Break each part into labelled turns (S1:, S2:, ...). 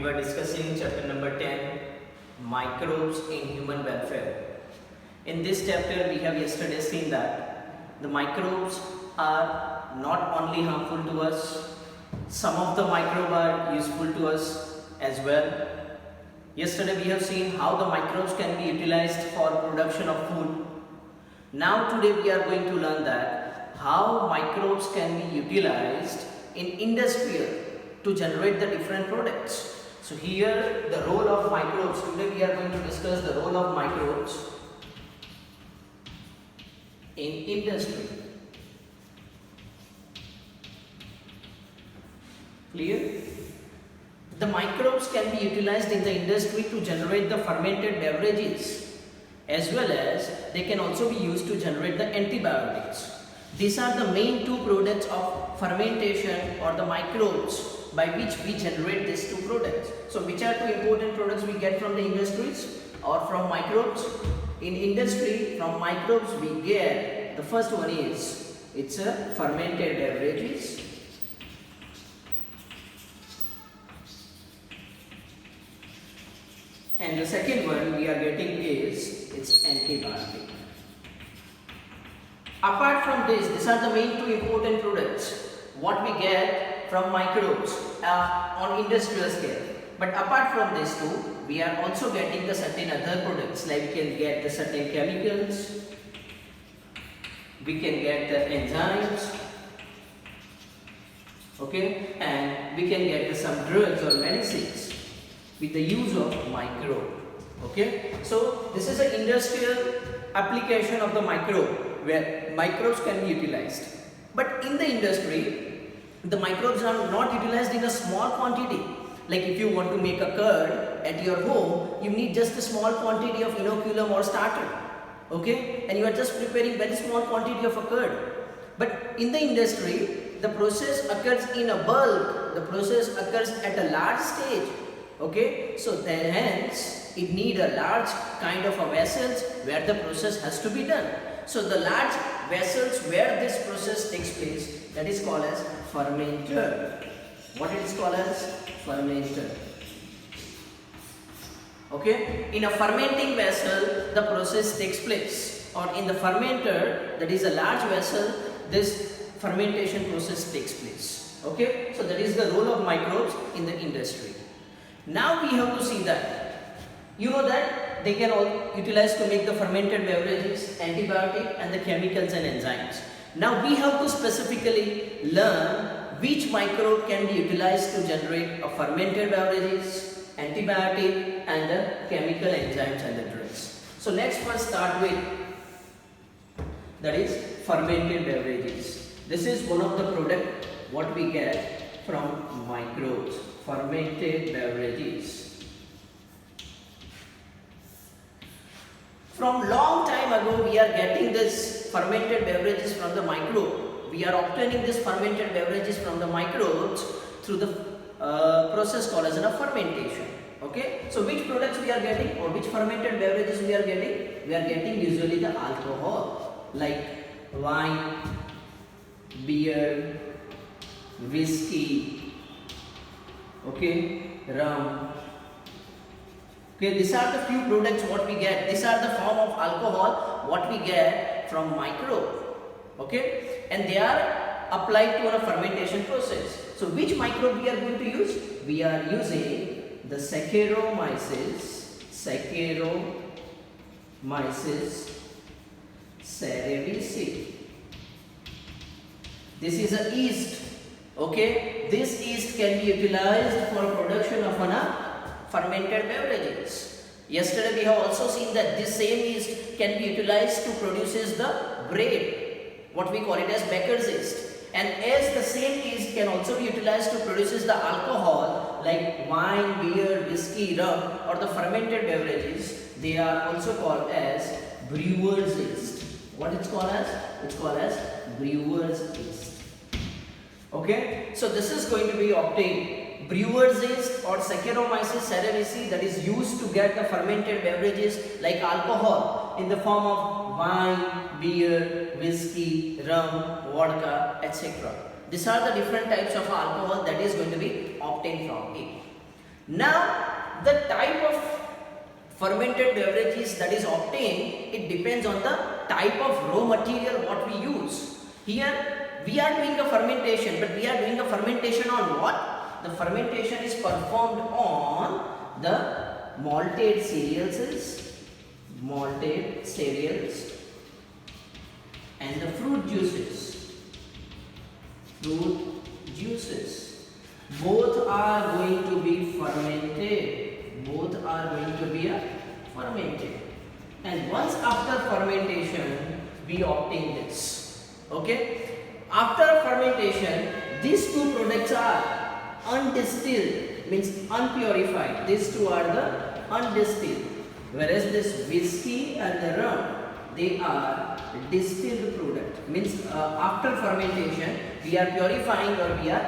S1: were discussing chapter number 10, microbes in human welfare. In this chapter, we have yesterday seen that the microbes are not only harmful to us, some of the microbes are useful to us as well. Yesterday, we have seen how the microbes can be utilized for production of food. Now, today, we are going to learn that how microbes can be utilized in industry to generate the different products. So here the role of microbes, today we are going to discuss the role of microbes in industry. Clear? The microbes can be utilized in the industry to generate the fermented beverages, as well as they can also be used to generate the antibiotics. These are the main two products of fermentation or the microbes by which we generate these two products. So which are two important products we get from the industries or from microbes? In industry, from microbes we get, the first one is, it's a fermented beverages. And the second one we are getting is, it's antibiotic. Apart from this, these are the main two important products what we get from microbes on industrial scale. But apart from these two, we are also getting the certain other products, like we can get the certain chemicals, we can get the enzymes, okay, and we can get some drugs or medicines with the use of microbe. Okay, so this is an industrial application of the microbe where microbes can be utilized. But in the industry, the microbes are not utilized in a small quantity. Like if you want to make a curd at your home, you need just a small quantity of inoculum or starter. Okay, and you are just preparing very small quantity of a curd. But in the industry, the process occurs in a bulk. The process occurs at a large stage. Okay, so then hence it need a large kind of a vessels where the process has to be done. So the large vessels where this process takes place, that is called as fermenter. What it is called as? Fermenter. Okay, in a fermenting vessel the process takes place, or in the fermenter, that is a large vessel, this fermentation process takes place. Okay, so that is the role of microbes in the industry. Now we have to see that, you know that they can all utilize to make the fermented beverages, antibiotic and the chemicals and enzymes. Now we have to specifically learn which microbe can be utilized to generate a fermented beverages, antibiotic and the chemical enzymes and the drugs. So let's first start with, that is fermented beverages. This is one of the product what we get from microbes, fermented beverages. From long time ago, we are getting this fermented beverages from the microbe. We are obtaining this fermented beverages from the microbes through the process called as a fermentation. Okay, so which products we are getting, or which fermented beverages we are getting? We are getting usually the alcohol, like wine, beer, whiskey, okay, rum. Okay, these are the few products what we get. These are the form of alcohol what we get from microbe. Okay, and they are applied to a fermentation process. So which microbe we are going to use? We are using the Saccharomyces cerevisiae. This is a yeast. Okay, this yeast can be utilized for production of fermented beverages. Yesterday we have also seen that this same yeast can be utilized to produces the bread, what we call it as baker's yeast. And as the same yeast can also be utilized to produces the alcohol like wine, beer, whiskey, rum or the fermented beverages, they are also called as brewer's yeast. What it's called as? It's called as brewer's yeast. Okay, so this is going to be obtained, brewer's yeast or Saccharomyces cerevisiae, that is used to get the fermented beverages like alcohol in the form of wine, beer, whiskey, rum, vodka, etc. These are the different types of alcohol that is going to be obtained from it. Now the type of fermented beverages that is obtained, it depends on the type of raw material what we use. Here we are doing a fermentation, but we are doing a fermentation on what? The fermentation is performed on the malted cereals and the fruit juices. Both are going to be fermented. Fermented. And once after fermentation, we obtain this. Okay? After fermentation, these two products are undistilled, means unpurified. These two are the undistilled. Whereas this whiskey and the rum, they are distilled product. Means after fermentation, we are purifying or we are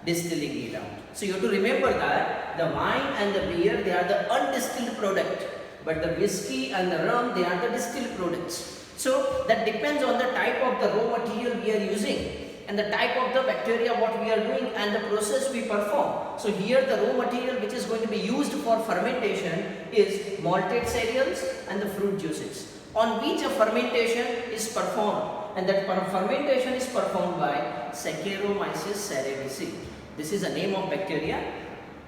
S1: distilling it out. So you have to remember that the wine and the beer, they are the undistilled product, but the whiskey and the rum, they are the distilled products. So that depends on the type of the raw material we are using and the type of the bacteria what we are doing and the process we perform. So here the raw material which is going to be used for fermentation is malted cereals and the fruit juices, on which a fermentation is performed, and that fermentation is performed by Saccharomyces cerevisiae. This is a name of bacteria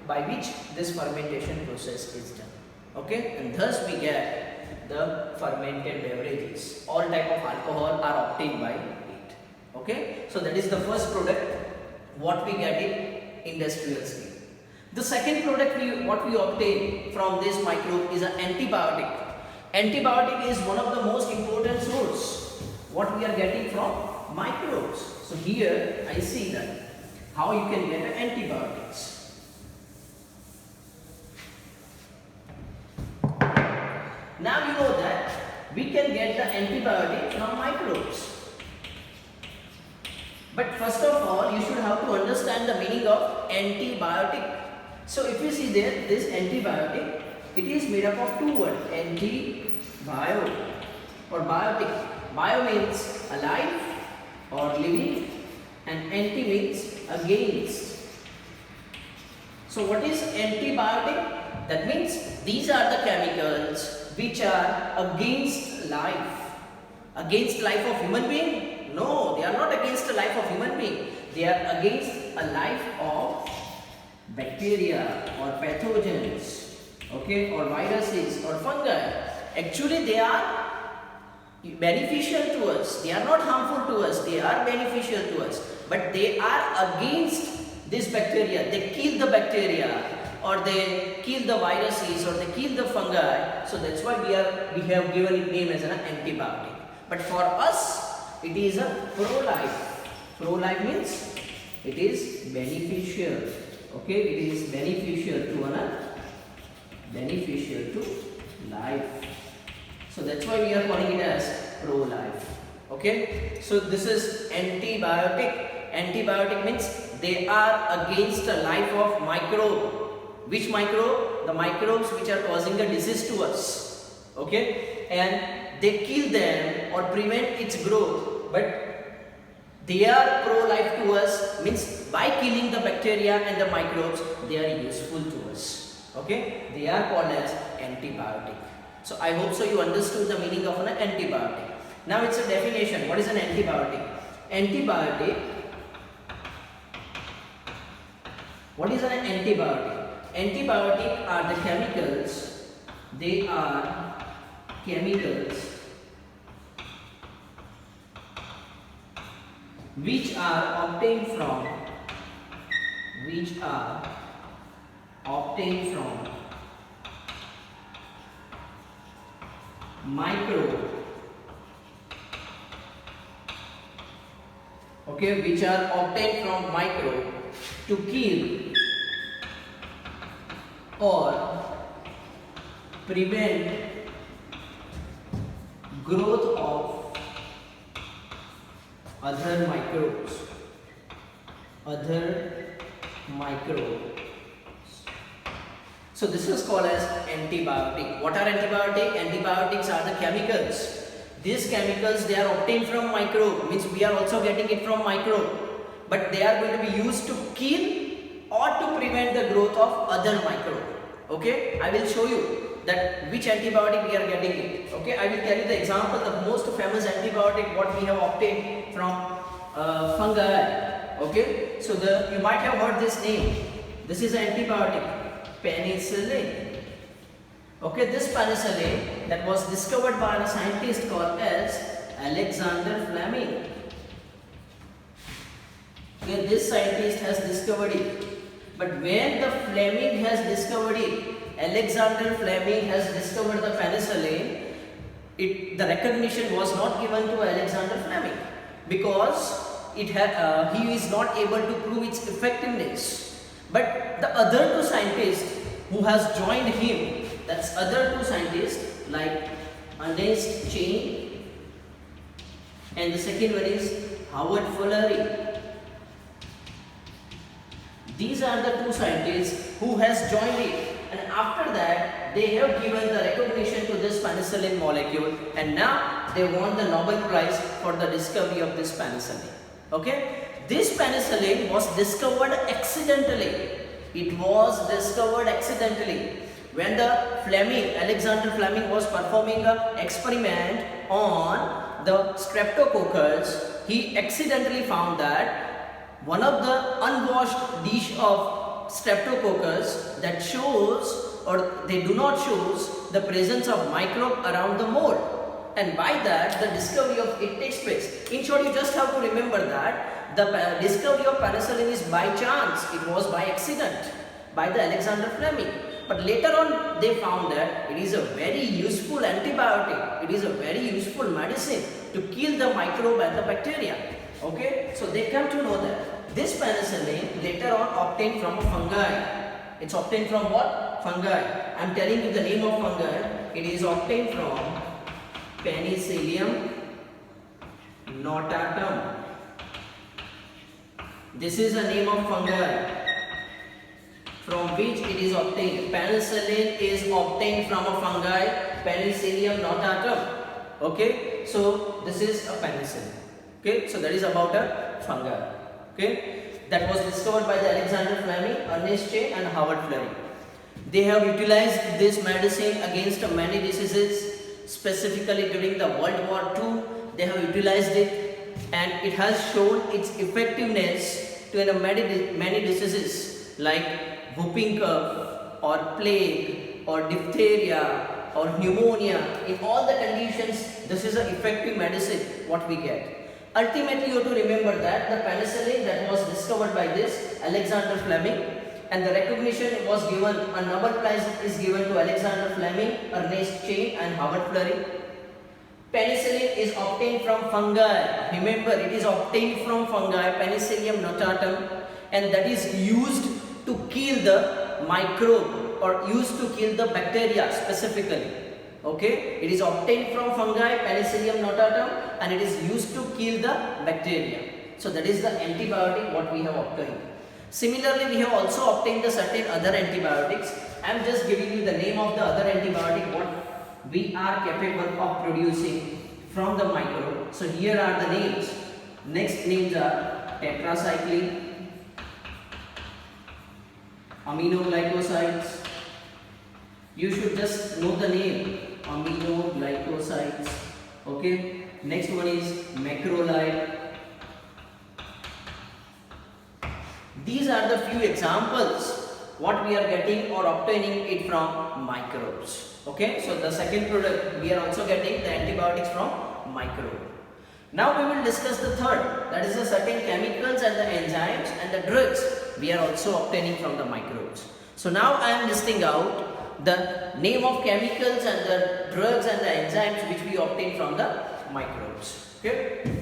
S1: by which this fermentation process is done. Okay, and thus we get the fermented beverages. All type of alcohol are obtained by it. Okay, so that is the first product what we get in industrial scale. The second product what we obtain from this microbe is an antibiotic. Antibiotic is one of the most important source what we are getting from microbes. So here I see that how you can get antibiotics. Now you know that we can get the antibiotic from microbes. But first of all, you should have to understand the meaning of antibiotic. So if you see there, this antibiotic, it is made up of two words, anti-bio or biotic. Bio means alive or living, and anti means against. So what is antibiotic? That means these are the chemicals which are against life. Against life of human being? No, they are not against the life of human being. They are against a life of bacteria or pathogens, okay, or viruses or fungi. Actually they are beneficial to us. They are not harmful to us. They are beneficial to us. But they are against this bacteria. They kill the bacteria, or they kill the viruses, or they kill the fungi. So that's why we have given it name as an antibiotic. But for us, it is a pro-life. Pro-life means it is beneficial. Okay, it is beneficial to life. So that's why we are calling it as pro-life. Okay, so this is antibiotic. Antibiotic means they are against the life of microbe. Which microbe? The microbes which are causing the disease to us. Okay, and they kill them or prevent its growth, but they are pro-life to us, means by killing the bacteria and the microbes, they are useful to us. Okay, they are called as antibiotic. So I hope so you understood the meaning of an antibiotic. Now it's a definition. What is an antibiotic? What is an antibiotic? Antibiotic are the chemicals. They are chemicals which are obtained from microbe. Okay, which are obtained from microbe to kill or prevent growth of other microbes. So this is called as antibiotic. What are antibiotic? Antibiotics are the chemicals. These chemicals, they are obtained from microbe, means we are also getting it from microbe, but they are going to be used to kill or to prevent the growth of other microbe. Okay, I will show you that which antibiotic we are getting it. Okay, I will tell you the example, the most famous antibiotic what we have obtained from fungi. Okay, so you might have heard this name. This is antibiotic, penicillin. Okay, this penicillin that was discovered by a scientist called as Alexander Fleming. Okay, this scientist has discovered it. But when the Fleming has discovered it, Alexander Fleming has discovered the penicillin, the recognition was not given to Alexander Fleming because he is not able to prove its effectiveness. But the other two scientists who has joined him, that's other two scientists like Ernest Chain and the second one is Howard Florey. These are the two scientists who has joined it, and after that they have given the recognition to this penicillin molecule, and now they won the Nobel Prize for the discovery of this penicillin. Okay, this penicillin was discovered accidentally. It was discovered accidentally when the Alexander Fleming was performing an experiment on the streptococcus. He accidentally found that one of the unwashed dish of streptococcus that shows or they do not shows the presence of microbe around the mold, and by that the discovery of it takes place. In short, you just have to remember that the discovery of penicillin is by chance, it was by accident by the Alexander Fleming. But later on they found that it is a very useful antibiotic, it is a very useful medicine to kill the microbe and the bacteria. Okay, so they come to know that this penicillin later on obtained from a fungi. It's obtained from what? Fungi. I am telling you the name of fungi. It is obtained from Penicillium notatum. This is the name of fungi from which it is obtained. Penicillin is obtained from a fungi, Penicillium notatum. Okay, so this is a penicillin. Okay, so that is about a fungi. Okay, that was discovered by the Alexander Fleming, Ernest Chain and Howard Florey. They have utilized this medicine against many diseases, specifically during the World War II. They have utilized it and it has shown its effectiveness to many diseases like whooping cough or plague or diphtheria or pneumonia. In all the conditions, this is an effective medicine what we get. Ultimately, you have to remember that the penicillin that was discovered by this Alexander Fleming, and the recognition was given, a Nobel Prize is given to Alexander Fleming, Ernest Chain and Howard Florey. Penicillin is obtained from fungi. Remember, it is obtained from fungi, Penicillium notatum, and that is used to kill the microbe or used to kill the bacteria specifically. Okay, it is obtained from fungi, Penicillium notatum, and it is used to kill the bacteria. So that is the antibiotic what we have obtained. Similarly, we have also obtained the certain other antibiotics. I am just giving you the name of the other antibiotic what we are capable of producing from the microbe. So here are the names. Next names are tetracycline, aminoglycosides. You should just know the name, aminoglycosides. Okay. Next one is macrolide. These are the few examples what we are getting or obtaining it from microbes. Okay. So the second product, we are also getting the antibiotics from microbe. Now we will discuss the third, that is the certain chemicals and the enzymes and the drugs we are also obtaining from the microbes. So now I am listing out the name of chemicals and the drugs and the enzymes which we obtain from the microbes. Okay.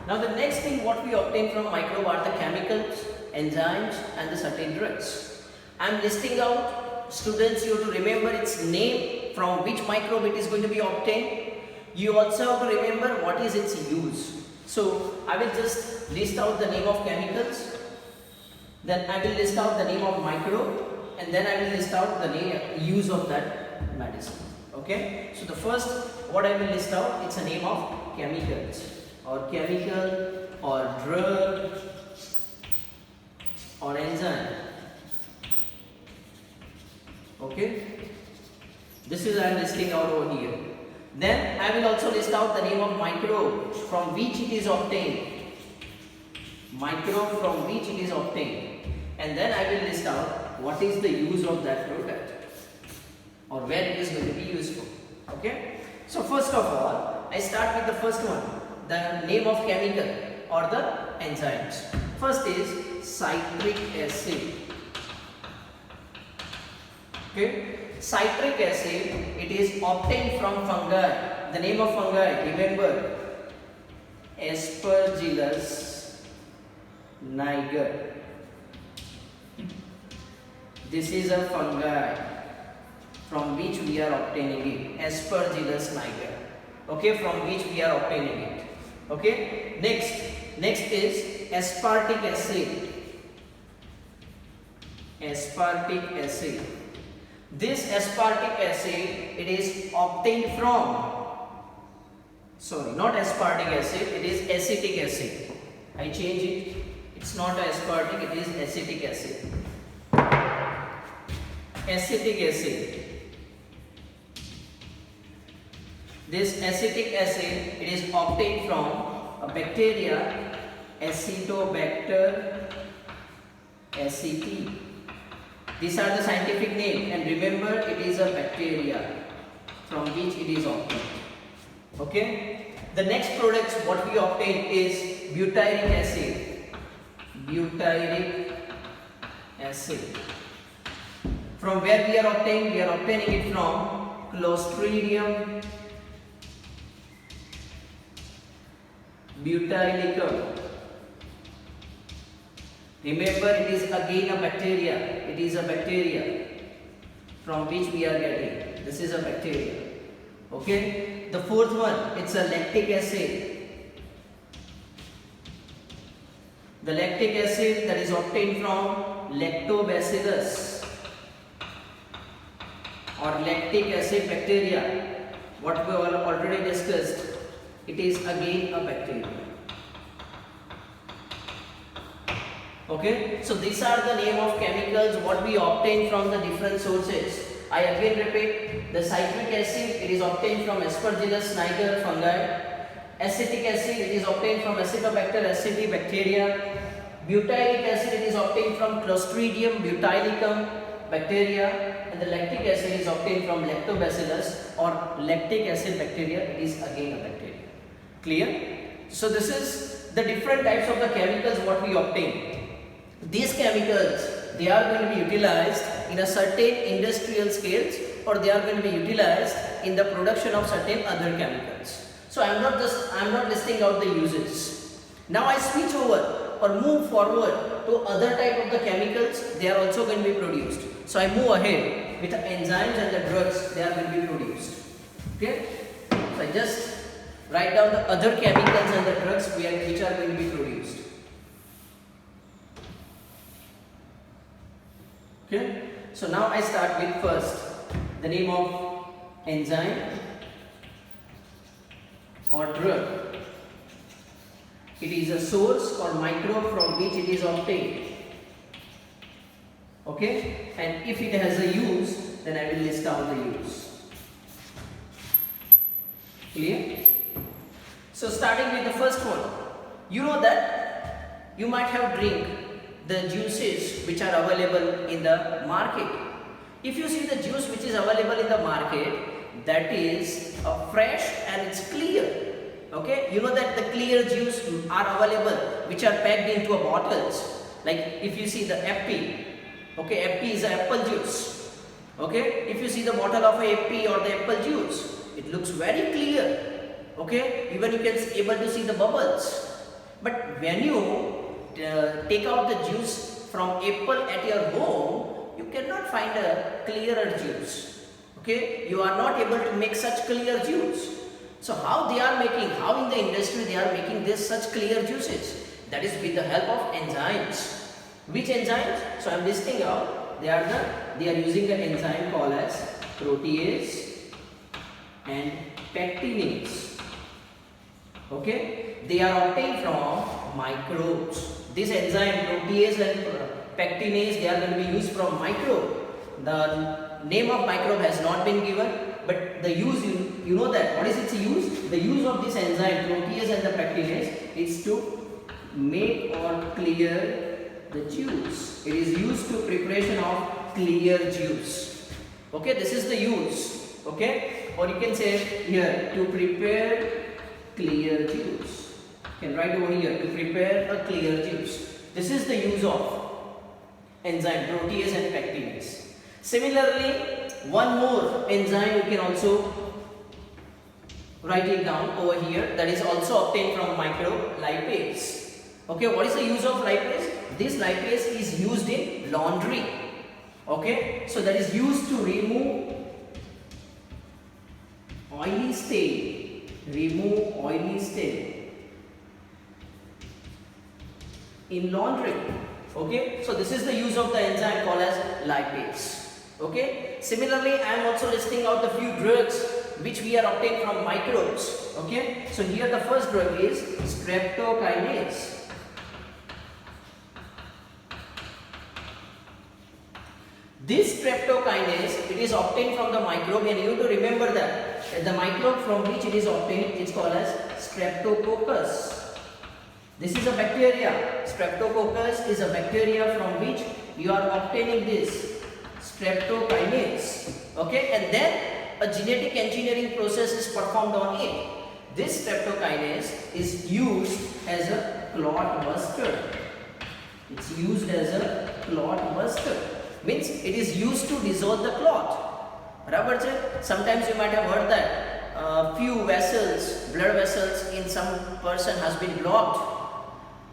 S1: Now the next thing what we obtain from microbe are the chemicals, enzymes and the certain drugs. I'm listing out, students, you have to remember its name, from which microbe it is going to be obtained. You also have to remember what is its use. So I will just list out the name of chemicals, then I will list out the name of microbe, and then I will list out the use of that medicine. Okay, so the first what I will list out, it's a name of chemicals, or chemical, or drug, or enzyme. Okay, this is I am listing out over here. Then I will also list out the name of microbe from which it is obtained. Microbe from which it is obtained. And then I will list out what is the use of that product, or where it is going to be useful. Okay. So first of all, I start with the first one, the name of chemical or the enzymes. First is citric acid. Okay. Citric acid, it is obtained from fungi. The name of fungi, remember, Aspergillus niger. This is a fungi from which we are obtaining it, Aspergillus niger. Okay, from which we are obtaining it. Okay, next is aspartic acid. Aspartic acid. This aspartic acid, it is obtained from, sorry, not aspartic acid, it is acetic acid. I change it. It's not aspartic, it is acetic acid. Acetic acid. This acetic acid, it is obtained from a bacteria, Acetobacter aceti. These are the scientific name, and remember, it is a bacteria from which it is obtained. Okay. The next products what we obtain is butyric acid. Butyric acid. From where we are obtaining? We are obtaining it from Clostridium butylicum. Remember, it is again a bacteria. It is a bacteria from which we are getting. This is a bacteria. Okay. The fourth one, it's a lactic acid. The lactic acid that is obtained from Lactobacillus or lactic acid bacteria. What we already discussed. It is again a bacteria. Okay, so these are the name of chemicals what we obtain from the different sources. I again repeat, the citric acid, it is obtained from Aspergillus niger fungi. Acetic acid, it is obtained from Acetobacter aceti bacteria. Butyric acid, it is obtained from Clostridium butylicum bacteria. And the lactic acid is obtained from Lactobacillus or lactic acid bacteria. It is again a bacteria. Clear? So this is the different types of the chemicals what we obtain. These chemicals, they are going to be utilized in a certain industrial scales, or they are going to be utilized in the production of certain other chemicals. So I am not listing out the uses. Now I switch over or move forward to other type of the chemicals. They are also going to be produced. So I move ahead with the enzymes and the drugs. They are going to be produced. Okay. So I just write down the other chemicals and the drugs which are going to be produced. Okay. So now I start with first the name of enzyme or drug. It is a source or microbe from which it is obtained. Okay. And if it has a use, then I will list down the use. Clear? So starting with the first one, you know that you might have drink the juices which are available in the market. If you see the juice which is available in the market, that is fresh and it's clear. Okay, you know that the clear juice are available which are packed into a bottles. Like if you see the Epi, okay, Epi is a apple juice. Okay, if you see the bottle of a Epi or the apple juice, it looks very clear. Okay, even you can able to see the bubbles. But when you take out the juice from apple at your home, you cannot find a clearer juice. Okay, you are not able to make such clear juice. So how they are making, how in the industry they are making this such clear juices? That is with the help of enzymes. Which enzymes? So I am listing out. They are using an enzyme called as protease and pectinase. Okay, they are obtained from microbes. This enzyme protease and pectinase, they are going to be used from microbe. The name of microbe has not been given, but the use, you know that. What is its use? The use of this enzyme protease and the pectinase is to make or clear the juice. It is used to preparation of clear juice. Okay, this is the use. Okay, or you can say here to prepare clear juice. You can write over here to prepare a clear juice. This is the use of enzyme protease and pectinase. Similarly, one more enzyme you can also write it down over here, that is also obtained from microbe, lipase. Okay, what is the use of lipase? This lipase is used in laundry. Okay, so that is used to remove oily stain. Remove oily stain in laundry. Okay, so this is the use of the enzyme called as lipase. Okay, similarly I am also listing out the few drugs which we are obtained from microbes. Okay, so here the first drug is streptokinase. This streptokinase, it is obtained from the microbe, and you have to remember that the microbe from which it is obtained is called as Streptococcus. This is a bacteria. Streptococcus is a bacteria from which you are obtaining this streptokinase. Okay, and then a genetic engineering process is performed on it. This streptokinase is used as a clot buster. It's used as a clot buster. Means it is used to dissolve the clot. Barabar છે? Sometimes you might have heard that few vessels, blood vessels in some person has been blocked.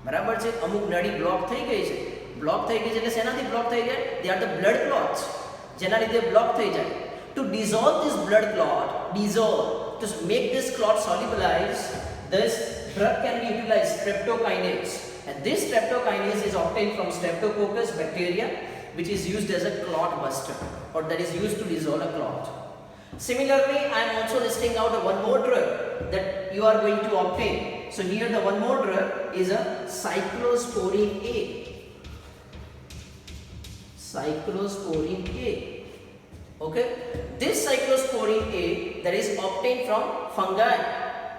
S1: બરાબર છે? અમુક નળી block થઈ ગઈ છે. Block થઈ ગઈ છે એટલે શેનાથી બ્લોક થઈ જાય? They are the blood clots. જેના લીધે બ્લોક થઈ જાય. To dissolve this blood clot, to make this clot solubilize, this drug can be utilized, streptokinase. And this streptokinase is obtained from Streptococcus bacteria, which is used as a clot buster, or that is used to dissolve a clot. Similarly, I am also listing out one more drug that you are going to obtain. So here the one more drug is a cyclosporin A. Cyclosporin A. Okay, this cyclosporin A, that is obtained from fungi.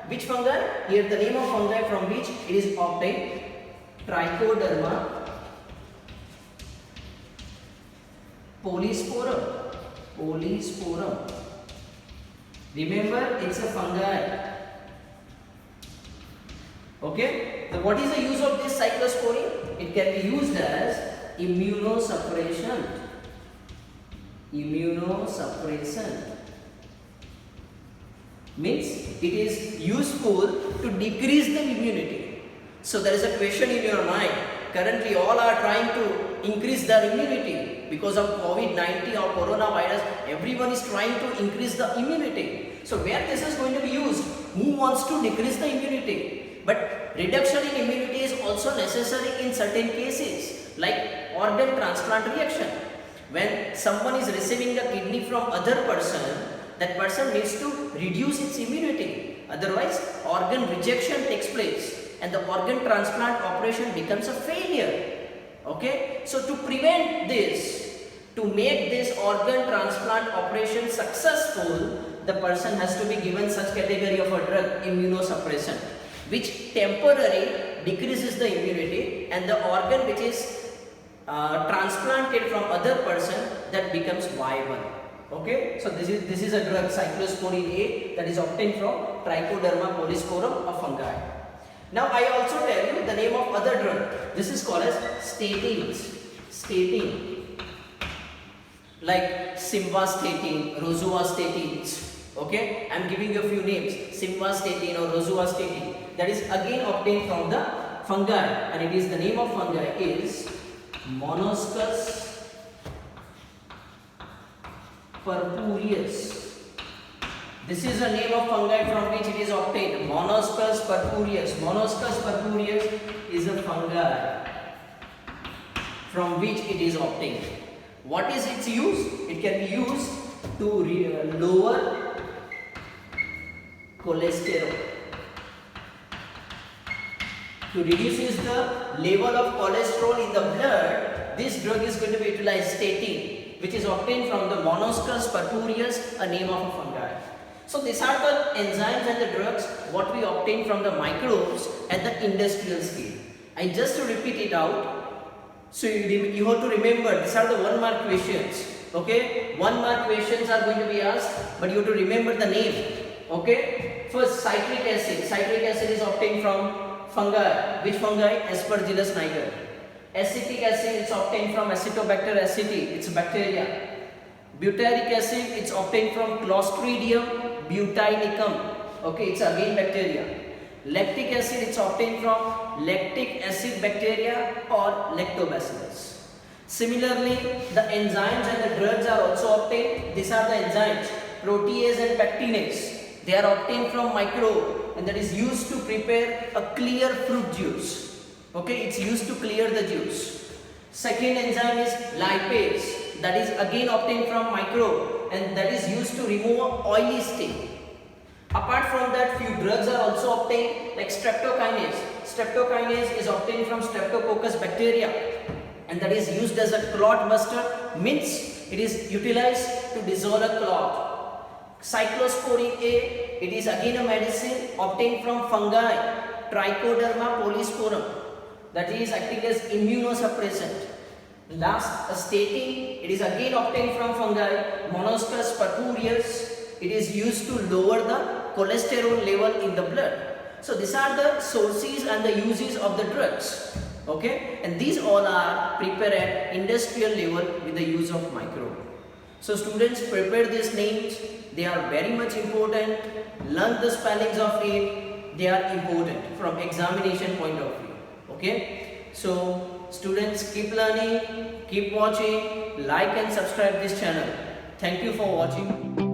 S1: Which fungi? Here the name of fungi from which it is obtained, Trichoderma polysporum. Polysporum. Remember, it's a fungi. Okay, so what is the use of this cyclosporin? It can be used as immunosuppression. Immunosuppression means it is useful to decrease the immunity. So there is a question in your mind. Currently all are trying to increase their immunity because of COVID-19 or coronavirus. Everyone is trying to increase the immunity. So where this is going to be used? Who wants to decrease the immunity? But reduction in immunity is also necessary in certain cases, like organ transplant reaction. When someone is receiving a kidney from other person, that person needs to reduce its immunity. Otherwise, organ rejection takes place and the organ transplant operation becomes a failure. Okay, so to prevent this, to make this organ transplant operation successful, the person has to be given such category of a drug, immunosuppression, which temporarily decreases the immunity, and the organ which is transplanted from other person, that becomes viable. Okay, so this is a drug, cyclosporin A, that is obtained from Trichoderma polysporum, a fungi. Now I also tell you the name of other drug. This is called as statins. Statin, like simvastatin, rosuvastatins. Okay, I am giving you a few names, simvastatin or rosuvastatin. That is again obtained from the fungi, and it is the name of fungi is Monoscus purpureus. This is the name of fungi from which it is obtained. Monoscus purpureus. Monoscus purpureus is a fungi from which it is obtained. What is its use? It can be used to lower cholesterol. To reduce the level of cholesterol in the blood, this drug is going to be utilized, statin, which is obtained from the Monoscus purpureus, a name of a fungi. So these are the enzymes and the drugs what we obtain from the microbes at the industrial scale. And just to repeat it out, so you have to remember these are the 1 mark questions. Okay, 1 mark questions are going to be asked, but you have to remember the name. Okay, first citric acid. Citric acid is obtained from fungi. Which fungi? Aspergillus niger. Acetic acid is obtained from Acetobacter aceti. It's a bacteria. Butyric acid, it's obtained from Clostridium butynicum. Okay, it's again bacteria. Lactic acid, it's obtained from lactic acid bacteria or lactobacillus. Similarly, the enzymes and the drugs are also obtained. These are the enzymes, protease and pectinase. They are obtained from microbe and that is used to prepare a clear fruit juice. Okay, it's used to clear the juice. Second enzyme is lipase, that is again obtained from microbe and that is used to remove oily stain. Apart from that, few drugs are also obtained like streptokinase. Streptokinase is obtained from Streptococcus bacteria and that is used as a clot buster, means it is utilized to dissolve a clot. Cyclosporin A, it is again a medicine obtained from fungi, Trichoderma polysporum, that is acting as immunosuppressant. Last, a statin, it is again obtained from fungi, Monoscus purpureus. It is used to lower the cholesterol level in the blood. So these are the sources and the uses of the drugs. Okay, and these all are prepared at industrial level with the use of microbe. So students, prepare these names. They are very much important. Learn the spellings of it. They are important from examination point of view. Okay, so students, keep learning, keep watching, like and subscribe this channel. Thank you for watching.